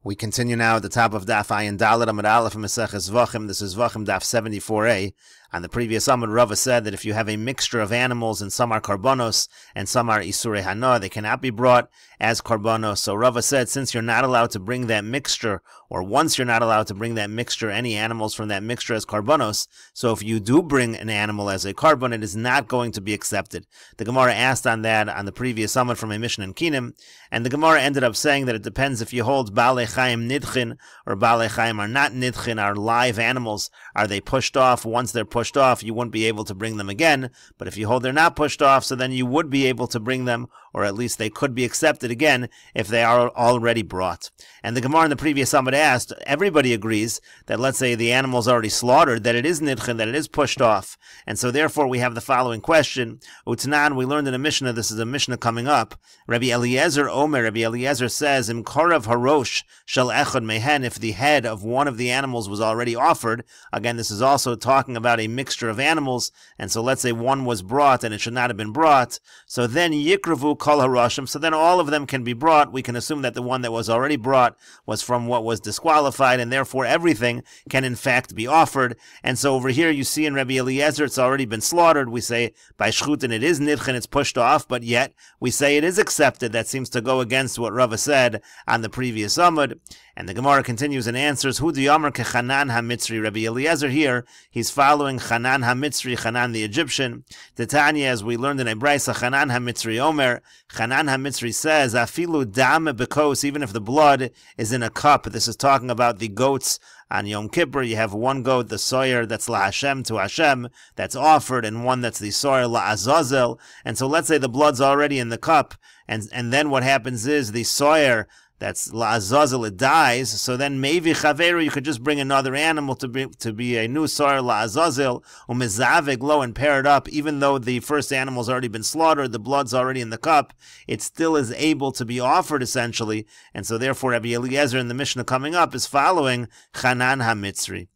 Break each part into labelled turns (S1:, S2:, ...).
S1: We continue now at the top of Daf Ayin Dalet Amud Aleph Meseches Zevachim. This is Zevachim Daf 74a. On the previous Amud, Rava said that if you have a mixture of animals and some are karbonos and some are isurei hana, they cannot be brought as karbonos. So Rava said, since you're not allowed to bring that mixture, or once you're not allowed to bring that mixture, any animals from that mixture as karbonos, so if you do bring an animal as a karbon, it is not going to be accepted. The Gemara asked on that on the previous Amud from a Mishnah in Kinim, and the Gemara ended up saying that it depends if you hold Balei Chaim nidchin or Balei Chaim are not nidchin, are live animals. Are they pushed off? Once they're pushed off, you wouldn't be able to bring them again. But if you hold they're not pushed off, so then you would be able to bring them, or at least they could be accepted again if they are already brought. And the Gemara in the previous Amud asked, everybody agrees that, let's say the animal's already slaughtered, that it is nidchin, that it is pushed off. And so therefore we have the following question. Utnan, we learned in a Mishnah, this is a Mishnah coming up. Rabbi Eliezer Omer, Rabbi Eliezer says, Im korav harosh shel echad mehen, if the head of one of the animals was already offered. Again, this is also talking about a mixture of animals, and so let's say one was brought and it should not have been brought. So then yikravu kol haroshim, so then all of them can be brought. We can assume that the one that was already brought was from what was disqualified, and therefore everything can in fact be offered. And so over here you see in Rabbi Eliezer it's already been slaughtered. We say by shchutin it is nidchin, it's pushed off, but yet we say it is accepted. That seems to go against what Rava said on the previous Amud. And the Gemara continues and answers, Hu diyomer kechanan ha-mitzri. Rabbi Eliezer here, he's following Chanan ha-mitzri, Chanan the Egyptian. The Tanya, as we learned in a Brisa, Chanan ha-mitzri Omer, Chanan ha-mitzri says, Afilu dam bekos, even if the blood is in a cup. This is talking about the goats on Yom Kippur. You have one goat, the soyer, that's la Hashem, to Hashem, that's offered, and one that's the soyer, la Azazel. And so let's say the blood's already in the cup, and then what happens is the soyer, that's la Azazel, it dies. So then maybe chaveru, you could just bring another animal to be a new soyer la Azazel, umizavig lo, and pair it up. Even though the first animal's already been slaughtered, the blood's already in the cup, it still is able to be offered essentially. And so therefore Rabbi Eliezer in the Mishnah coming up is following Chanan ha-mitzri.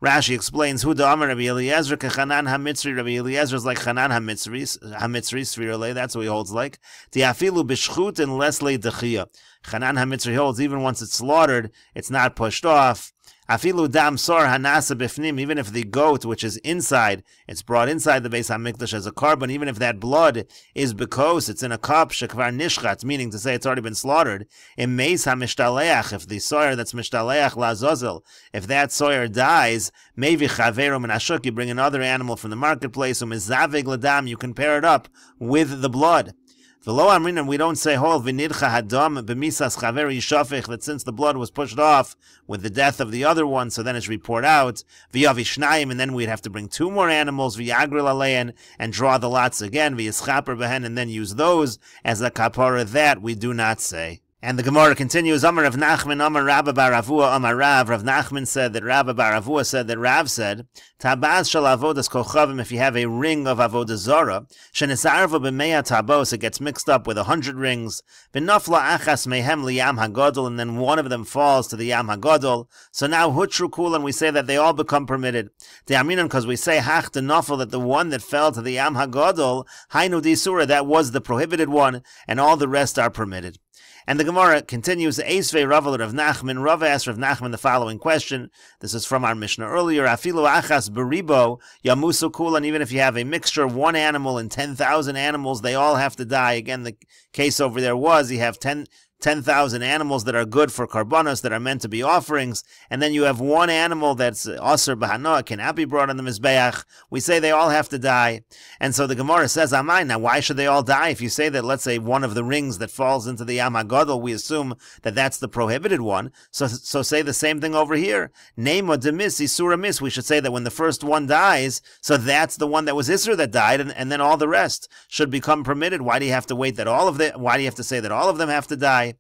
S1: Rashi explains, Hu da'amar Rabbi Eliezer kechanan ha-mitzri. Rabbi Eliezer is like Chanan ha-mitzri, svirale, that's what he holds like. Tiafilu b'shchut and lesle dechia. Chanan ha-mitzri holds, even once it's slaughtered, it's not pushed off. Afilu dam sor hanasa bifnim, even if the goat, which is inside, it's brought inside the Beis HaMikdash as a carbon, even if that blood is bekos, it's in a cup, shekvar nishchat, meaning to say it's already been slaughtered. Im meis ha-mishtaleach, if the soyer that's mishtaleach la zozel, if that soyer dies, mevi chaveru min ashuk, you bring another animal from the marketplace, umizavig ladam, you can pair it up with the blood. V'lo amrinan, we don't say hol v'nidcha hadam b'misas chaver yishafech, that since the blood was pushed off with the death of the other one, so then it's report out v'yavi shnayim, and then we'd have to bring two more animals v'yagril alein, and draw the lots again v'yischaper behen, and then use those as a kapara. That we do not say. And the Gemara continues, Amar Rav Nachman, Amar Rabba bar Avua, Amar Rav. Rav Nachman said that Rabba bar Avua said that Rav said, Tabaz shel avodas kochavim, if you have a ring of avodah zara, shenesarva b'meya tabos, it gets mixed up with 100 rings, v'nafla achas mehem liyam hagadol, and then one of them falls to the yam hagadol. So now hutru kul, and we say that they all become permitted. The aminan, because we say hach the nafel, that the one that fell to the yam hagadol, hainu disura, that was the prohibited one, and all the rest are permitted. And the Gemara continues, Eisvei Rava Rav Nachman. Rava asked Rav Nachman the following question. This is from our Mishnah earlier. Afilu achas beribo yamusu kulan. Even if you have a mixture of one animal and 10,000 animals, they all have to die. Again, the case over there was you have 10,000 animals that are good for karbonos, that are meant to be offerings, and then you have one animal that's aser b'hana, cannot be brought on the mizbeach. We say they all have to die. And so the Gemara says, Amai, now why should they all die? If you say that, let's say, one of the rings that falls into the Yam HaGadol, we assume that that's the prohibited one. So say the same thing over here. Nemo demis, isura mis. We should say that when the first one dies, so that's the one that was isur that died, and then all the rest should become permitted. Why do you have to wait that why do you have to say that all of them have to die?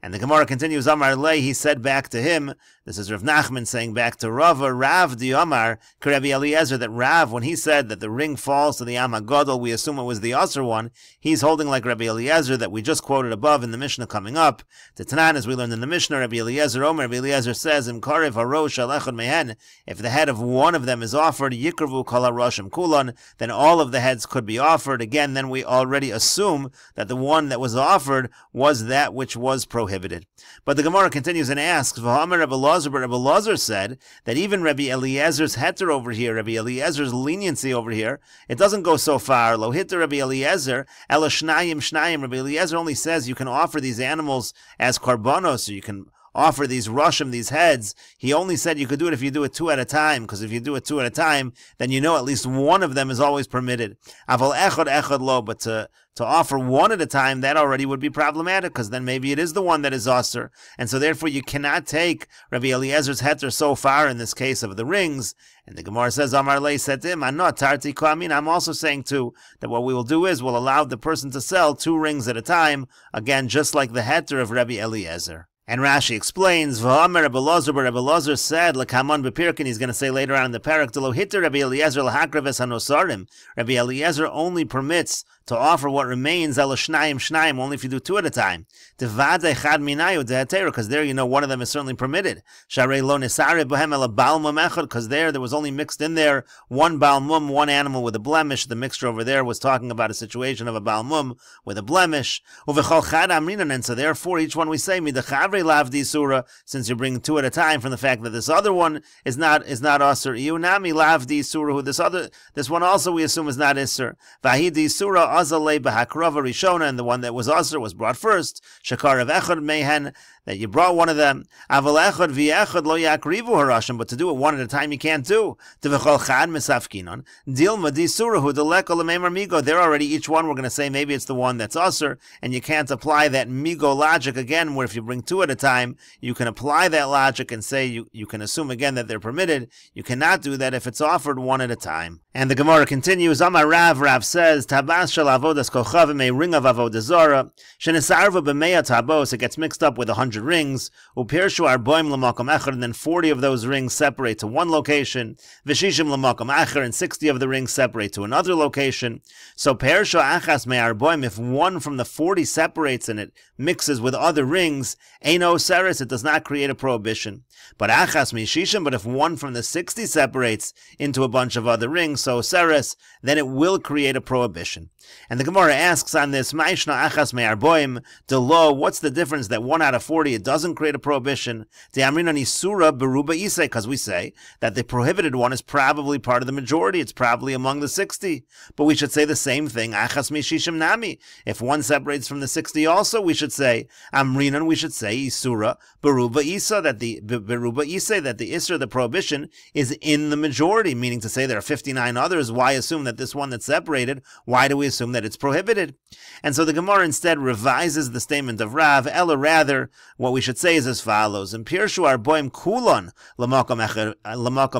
S1: And the Gemara continues, Amar Lei, he said back to him, this is Rav Nachman saying back to Rava, Rav di Amar, Rabbi Eliezer, that Rav, when he said that the ring falls to the Yam HaGadol, we assume it was the Aser one, he's holding like Rabbi Eliezer that we just quoted above in the Mishnah coming up. The Tanan, as we learned in the Mishnah, Rabbi Eliezer Omer, Rabbi Eliezer says, Im karev harosh al echad mehen, if the head of one of them is offered, yikravu kol haroshim kulan, then all of the heads could be offered. Again, then we already assume that the one that was offered was that which was prohibited. prohibited. But the Gemara continues and asks, V'hamer Rebbe Elazar, but Rebbe Elazar said that even Rabbi Eliezer's heter over here, Rabbi Eliezer's leniency over here, it doesn't go so far. Lo hitter Rabbi Eliezer, ela shnayim. Rabbi Eliezer only says you can offer these animals as karbanos, so you can offer these rushim, these heads. He only said you could do it if you do it 2 at a time, because if you do it 2 at a time, then you know at least one of them is always permitted. Aval echad lo, but to offer one at a time, that already would be problematic, because then maybe it is the one that is osir. And so therefore you cannot take Rabbi Eliezer's heter so far in this case of the rings. And the Gemara says, Amar Lei said to him, I'm also saying too, that what we will do is we'll allow the person to sell 2 rings at a time, again, just like the heter of Rabbi Eliezer. And Rashi explains, V'hamer Rebbe Elazar, but Rebbe Elazar said, L'kamon b'pirkin, he's going to say later on in the parak, D'lo hitter Rabbi Eliezer l'hakraves hanosarim. Rabbi Eliezer only permits to offer what remains, ela shnayim, only if you do 2 at a time. Devade chad minayu dehatera, because there you know one of them is certainly permitted. Sharei lo nesare bohem ela bal mum echad, because there was only mixed in there 1 bal mum, 1 animal with a blemish. The mixture over there was talking about a situation of a bal mum with a blemish. Uvechol chad amrinan, and so therefore each one we say, midachavre lavdi surah, since you're bringing 2 at a time from the fact that this other one is not aser. Iunami lavdi surah, who this one also we assume is not iser. Vahidi surah azalei b'hakrava rishona, and the one that was aser was brought first. Shakar of echad mehen, that you brought one of them. Aval echad v'echad lo yakrivu harashim, but to do it 1 at a time you can't do. Devechol chad misafkinon dilma di surah hu deleko lememar migo. There already each one we're going to say maybe it's the one that's aser, and you can't apply that migo logic again, where if you bring 2 at a time, you can apply that logic and say you can assume again that they're permitted. You cannot do that if it's offered 1 at a time. And the Gemara continues, Amar Rav says, Tabas shel avodas kochavim, a ring of avodah zara, shenesarva b'meya tabos, it gets mixed up with 100 rings, upirshu arboim l'makom echad, and then 40 of those rings separate to one location, v'shishim l'makom acher, and 60 of the rings separate to another location. So pershu achas me arboim, if one from the 40 separates and it mixes with other rings, eino seres, it does not create a prohibition. But achas me shishim, but if one from the 60 separates into a bunch of other rings, so seres, then it will create a prohibition. And the Gemara asks on this, Ma'ishna achas me'arboim, the law, what's the difference that 1 out of 40, it doesn't create a prohibition? The amrinan isura beruba isay, because we say that the prohibited one is probably part of the majority, it's probably among the 60. But we should say the same thing, achas me'shishim nami. If one separates from the 60 also, we should say, amrinan, we should say, isura beruba isa, that the beruba isay, that the isra, the prohibition, is in the majority, meaning to say there are 59 others. Why assume that this one that's separated, why do we assume that it's prohibited? And so the Gemara instead revises the statement of Rav, ella rather, what we should say is as follows, in Pirshu arboim kulon l'makom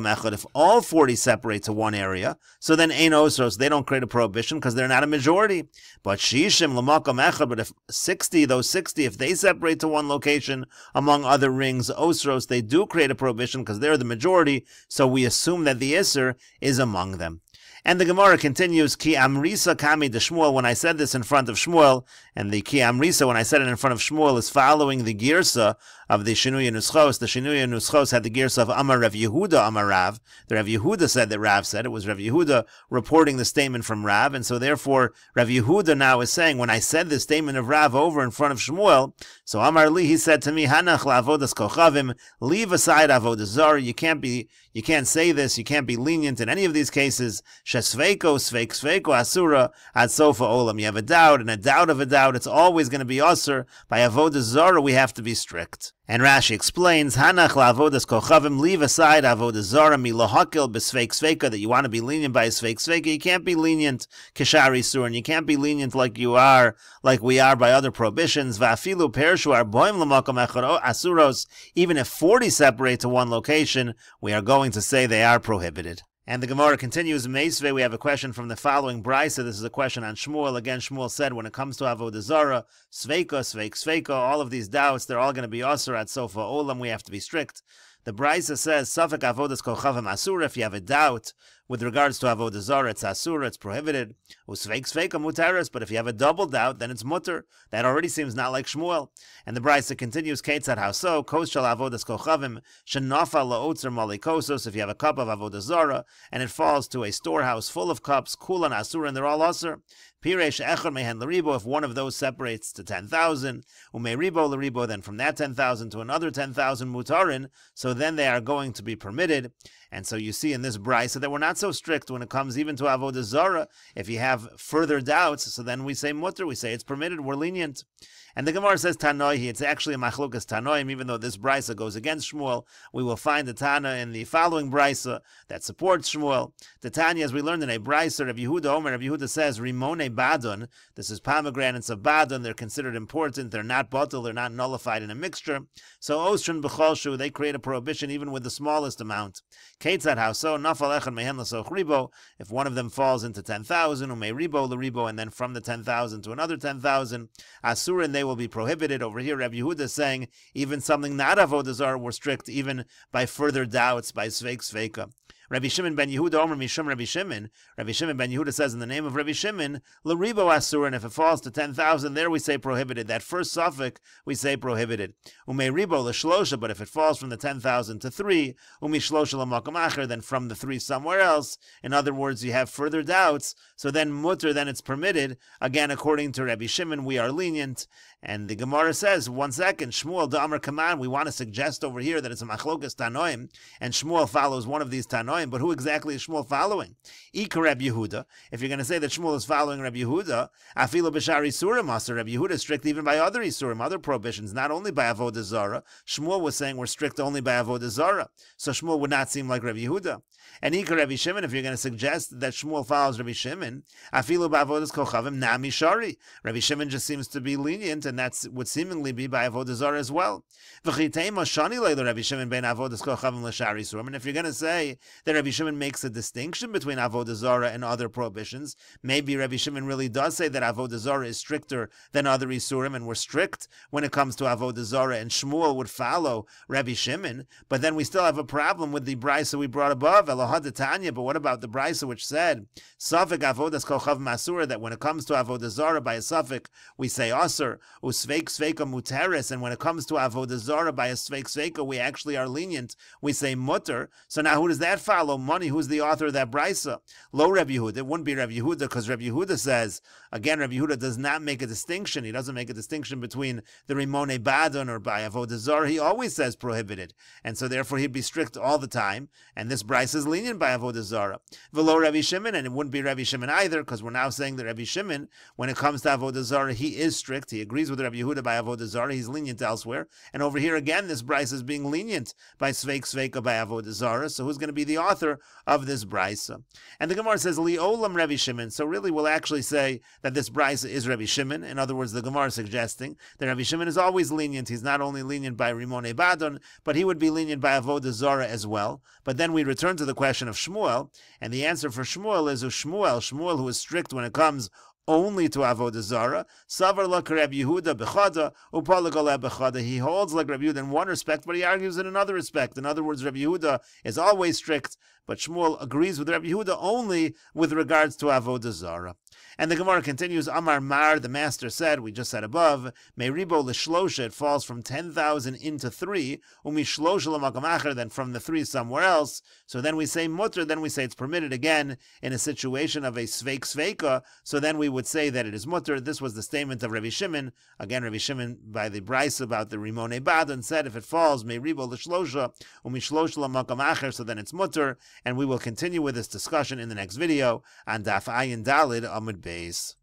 S1: echad, if all 40 separate to one area, so then ein osros, they don't create a prohibition because they're not a majority. But shishim l'makom echad, but if 60, those 60, if they separate to one location among other rings, osros, they do create a prohibition because they're the majority, so we assume that the iser is among them. And the Gemara continues, Ki Amrisa Kami de Shmuel, when I said this in front of Shmuel, and the Ki Amrisa, when I said it in front of Shmuel, is following the Girsa of the Shinuya Nuschos. The Shinuya Nuschos had the Girsa of Amar Rav Yehuda, Amar Rav. The Rav Yehuda said that Rav said. It was Rav Yehuda reporting the statement from Rav, and so therefore Rav Yehuda now is saying, when I said the statement of Rav over in front of Shmuel, so Amar Li, he said to me, Hanach la'avodas kochavim, leave aside avodah zara. You can't say this, you can't be lenient in any of these cases. Shesveiko, sveiko, asura, ad sofa olam. You have a doubt, and a doubt of a doubt, it's always going to be asur. By avodah zara, we have to be strict. And Rashi explains, Hanach la'avodas kochavim, leave aside avodah zara, milahakil b'sveik, that you want to be lenient by sveik. You can't be lenient, kishari sur, and you can't be lenient like we are by other prohibitions. Va'afilu pershu arboim l'makom echad asuros, even if 40 separate to one location, we are going to say they are prohibited. And the Gemara continues, Meisve, we have a question from the following Brisa. This is a question on Shmuel. Again, Shmuel said, when it comes to avodah zara, sveika, all of these doubts, they're all going to be asur at sofa olam. We have to be strict. The Brisa says, Safek avodas kochavim asura. If you have a doubt with regards to avodah zara, it's asura, it's prohibited. Usveika mutaris. But if you have a double doubt, then it's mutter. That already seems not like Shmuel. And the Brisa continues, Ketzad haso kos shel avodas kochavim shenafa laotzer malikosos. If you have a cup of avodah zara and it falls to a storehouse full of cups, kulan asura, and they're all asur. Piresh echad mehen l'ribo, if one of those separates to 10,000, umei ribo l'ribo, then from that 10,000 to another 10,000 mutarin, so then they are going to be permitted. And so you see in this brisa that we're not so strict when it comes even to avodah zarah. If you have further doubts, so then we say mutter, we say it's permitted, we're lenient. And the Gemara says Tanoihi, it's actually a machlokas Tanoim, even though this brisa goes against Shmuel. We will find the Tana in the following brisa that supports Shmuel. The Tanya, as we learned in a brisa, Rabbi Yehuda Omer, Rabbi Yehuda says, Rimone Badon, this is pomegranates of Badon, they're considered important, they're not bottle, they're not nullified in a mixture. So Ostrin B'cholshu, they create a prohibition even with the smallest amount. Ketzad Hauso, Nafal Echad Mehen L'soch Ribo, if one of them falls into 10,000, Umei Ribo L'Ribo, and then from the 10,000 to another 10,000, Asurin, they will be prohibited. Over here, Rabbi Yehuda is saying even something not avodah zarah were strict, even by further doubts, by sveika. Rabbi Shimon ben Yehuda Omer Mishum Rabbi Shimon. Rabbi Shimon ben Yehuda says in the name of Rabbi Shimon, L'ribo asur, and if it falls to 10,000, there we say prohibited. That first suffix we say prohibited. Umei ribo l'shlosha, but if it falls from the 10,000 to 3, umi shlosha l'makam acher, then from the 3 somewhere else. In other words, you have further doubts, so then mutter, then it's permitted. Again, according to Rabbi Shimon, we are lenient. And the Gemara says, 1 second, Shmuel Da'amar Kaman, we want to suggest over here that it's a machlokas Tanoim, and Shmuel follows one of these Tanoim, but who exactly is Shmuel following? Ika Rabbi Yehuda. If you're going to say that Shmuel is following Rabbi Yehuda, Afilo B'shar Isurim Asur, Rabbi Yehuda is strict even by other Isurim, other prohibitions, not only by Avodah Zarah. Shmuel was saying we're strict only by Avodah Zarah, so Shmuel would not seem like Rabbi Yehuda. And Ika Rabbi Shimon, if you're going to suggest that Shmuel follows Rabbi Shimon, Afilo B'avodas Kochavim Nami Shari. Rabbi Shimon just seems to be lenient, and that would seemingly be by Avodah Zarah as well. And if you're going to say that Rabbi Shimon makes a distinction between Avodah Zarah and other prohibitions, maybe Rabbi Shimon really does say that Avodah Zarah is stricter than other Isurim, and we're strict when it comes to Avodah Zarah, and Shmuel would follow Rabbi Shimon, but then we still have a problem with the brisa we brought above, Elohad Tanya. But what about the brisa which said, Safek Avodas Kochav Masur, that when it comes to Avodah Zarah by a Safek, we say Asur, Usveik Sveika Muteris, and when it comes to Avodah Zarah by a Sveik Sveika, we actually are lenient, we say Mutter. So now who does that follow? Money, who's the author of that brisa? Lo Rabbi Yehuda. It wouldn't be Rabbi Yehuda, because Rabbi Yehuda says, again, Rabbi Yehuda does not make a distinction. He doesn't make a distinction between the Rimone Badon or by Avodah Zarah. He always says prohibited. And so therefore he'd be strict all the time. And this brisa is lenient by Avodah Zarah. Velo Rabbi Shimon, and it wouldn't be Rabbi Shimon either, because we're now saying that Rabbi Shimon, when it comes to Avodah Zarah, he is strict. He agrees with Rabbi Yehuda by Avodah Zarah. He's lenient elsewhere. And over here again, this brisa is being lenient by Sveik Sveika by Avodah Zarah. So who's going to be the author of this brisa? And the Gemara says, Li Olam Rabbi Shimon. So really we'll actually say that this brisa is Rabbi Shimon. In other words, the Gemara is suggesting that Rabbi Shimon is always lenient. He's not only lenient by Rimone Badon, but he would be lenient by Avodah Zarah as well. But then we return to the question of Shmuel, and the answer for Shmuel is Shmuel, who is strict when it comes only to Avodah Zarah. Savar like Rabbi Yehuda bechada, upalagal bechada. He holds like Rabbi Yehuda in one respect, but he argues in another respect. In other words, Rabbi Yehuda is always strict, but Shmuel agrees with Rabbi Yehuda only with regards to Avodah Zarah. And the Gemara continues, Amar Mar, the master said, we just said above, Meiribo l'shlosha, it falls from 10,000 into 3, umi shlosha l'makam acher, then from the 3 somewhere else. So then we say mutter, then we say it's permitted again in a situation of a sveik sveika, so then we would say that it is mutter. This was the statement of Rabbi Shimon. Again, Rabbi Shimon, by the brisa about the Rimone Badon, said if it falls, Meiribo l'shlosha, umi shlosha l'makam acher, so then it's mutter, and we will continue with this discussion in the next video on Daf Ayin Dalid Amud Beis.